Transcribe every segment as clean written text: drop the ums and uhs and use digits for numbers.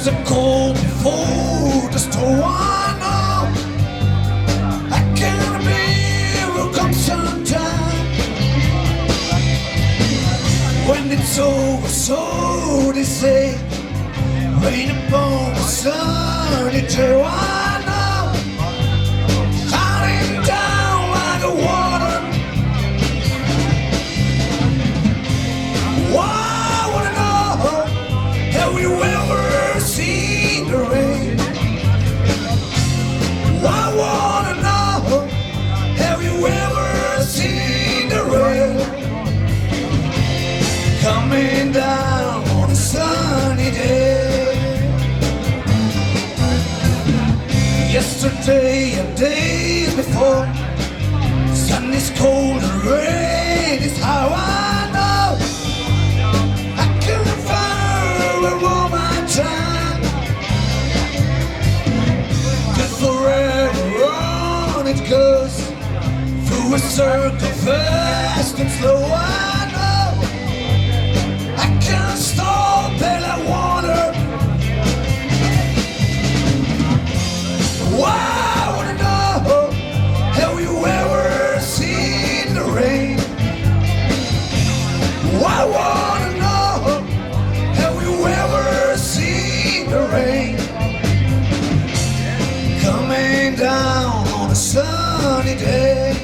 There's a cold before the storm. I can't be will come sometime when it's over, so they say. Rain upon the sunny day. I know, shining down like a water. I wanna know, have you ever seen the rain? I wanna know, have you ever seen the rain? Coming down on a sunny day. Yesterday and days before, sun is cold and rain is how I know. I can't find a warmer time. Just forever on it goes, through a circle fast and slow. I know I can't stop and I wanna. I wanna know, have you ever seen the rain? I wanna know, have you ever seen the rain? Coming down on a sunny day.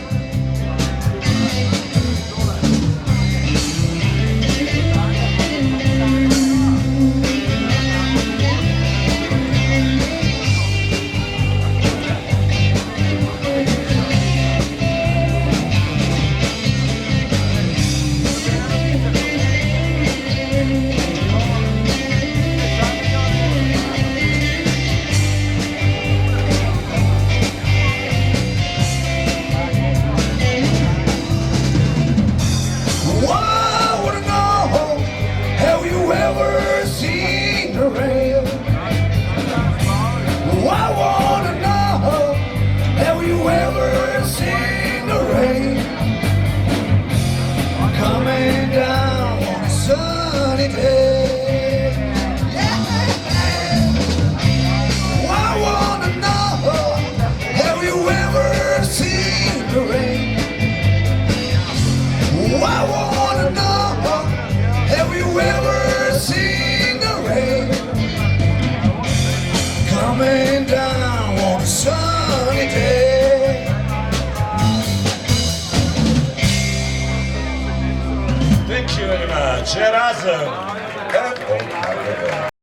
I wanna know, have you ever seen the rain? Coming down on a sunny day. I wanna know, have you ever seen the rain? I wanna know, have you ever seen the rain? Coming down on a sunny day. Thank you very much. Razem.